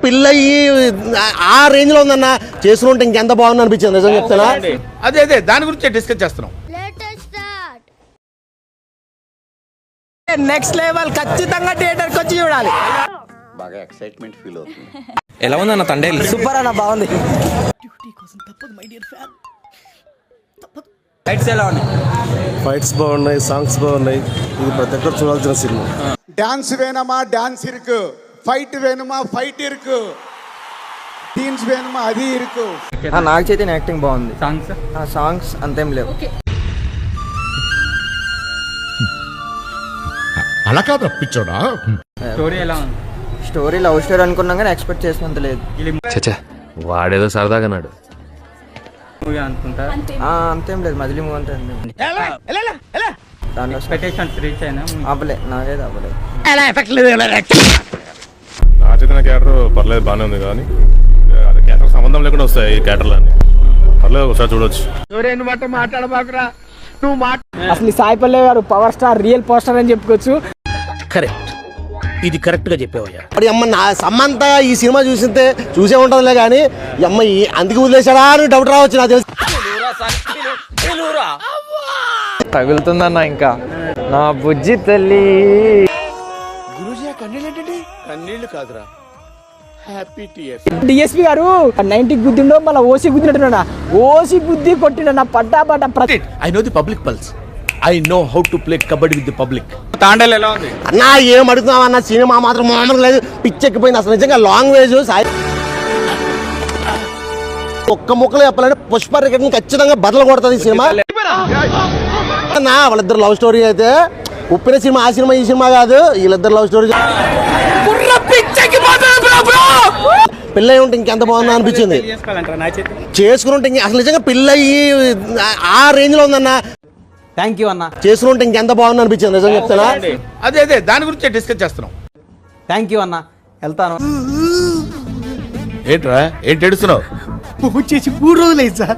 పిల్లయ్యి ఆ రేంజ్ లో ఉందన్న చేసుకుంటే ఇంకెంత బాగుంది అనిపించింది నిజం చెప్తానా. అదే దాని గురించి డిస్కస్ చేస్తున్నాం. నెక్స్ట్ లెవెల్ ఖచ్చితంగా థియేటర్ కి వచ్చి చూడాలి. బాగా ఎక్సైట్మెంట్ ఫీల్ అవుతుంది. ఎలా ఉందన్న తండేలు? సూపర్ అన్న, బాగుంది. ఫైట్స్ ఎలా ఉన్నాయి? ఫైట్స్ బాగున్నాయి, సాంగ్స్ బాగున్నాయి. ఇది ప్రతి ఒక్కరు చూడాల్సిన సినిమా. டான்ஸ் வேணுமா டான்ஸ் இருக்கு, ஃபைட் வேணுமா ஃபைட் இருக்கு, సీన్స్ వేணுమా అది ఇరుకు. నాగ చైతన్య యాక్టింగ్ బాగుంది. సాంగ్స్ అంతేం లేవు. అలా కాదు పిచ్చోడా. స్టోరీ ఎలా ఉంది? స్టోరీ లవ్ స్టోరీ అనుకున్నాం కానీ ఎక్స్పెక్ట్ చేసినంత లేదు. చచ్చా వాడేదో సరదాగా నాడు. మూవీ అనుకుంటా. అంతేం లేదు, మజిలీ మూవ్ అంటే దాంట్లో ఎక్స్పెక్టేషన్స్ రీచ్ అయినా అవ్వలే, నాకైతే అవ్వలేదు. నా చైతన్య క్యారెక్టర్ పర్లేదు, బాగానే ఉంది. కానీ క్యారెక్టర్ సంబంధం లేకుండా వస్తాయి ఈ క్యారెక్టర్లు అన్ని. పర్లేదు, ఒకసారి చూడొచ్చు. అసలు సాయి పల్లవి గారు power star, real power star అని చెప్పుకోవచ్చు. కరెక్ట్, ఇది కరెక్ట్ గా చెప్పావయ్యా. అప్పుడు అమ్మ నా సమంత ఈ సినిమా చూసే ఉంటుందిలే కానీ అమ్మ అందుకు వదిలేశాడా అని డౌట్ రావచ్చు నాకు తెలుసు. తగులుతుందన్న ఇంకా నా బుజ్జి తల్లి. కన్నీళ్ళు కాదురా, హ్యాపీ టీయర్స్. డిఎస్పీ గారు 90 గుద్దిండో మళ్ళీ ఓసీ గుద్దినట్టున్నా, ఓసీ గుద్ది కొట్టిన పడ్డా ప్రతి. I know the public pulse, I know how to play kabaddi with the public. Thandel ఎలా ఉంది? అన్న ఏం అడుగుతున్నావు అన్న, సినిమా మాత్రం మామూలుగా లేదు, పిచ్చెక్కిపోయింది అసలు నిజంగా. లాంగ్వేజ్ ఒక్క ముక్కలు చెప్పాలంటే పుష్ప రికార్డ్ ఖచ్చితంగా బదులు కొడుతుంది ఈ సినిమా. అన్న వాళ్ళిద్దరు లవ్ స్టోరీ అయితే ఉప్పిన సినిమా, ఆ సినిమా ఈ సినిమా కాదు, వీళ్ళిద్దరు లవ్ స్టోరీ. పెళ్ళై ఉంటే ఇంకెంత బాగుందా అనిపించింది. చేసుకుని ఉంటే అసలు నిజంగా పెళ్ళయి ఆ రేంజ్ లో ఉందన్న. థ్యాంక్ యూ అన్న. చేసుకుంటే ఇంకెంత బాగుంది అనిపించింది నిజం చెప్తానా. అదే దాని గురించి డిస్కస్ చేస్తున్నాం. థ్యాంక్ యూ అన్న, వెళ్తాను. ఏంట్రా ఏంటి ఏడుస్తున్నావు? వచ్చేసి 3 రోజులైంది సార్.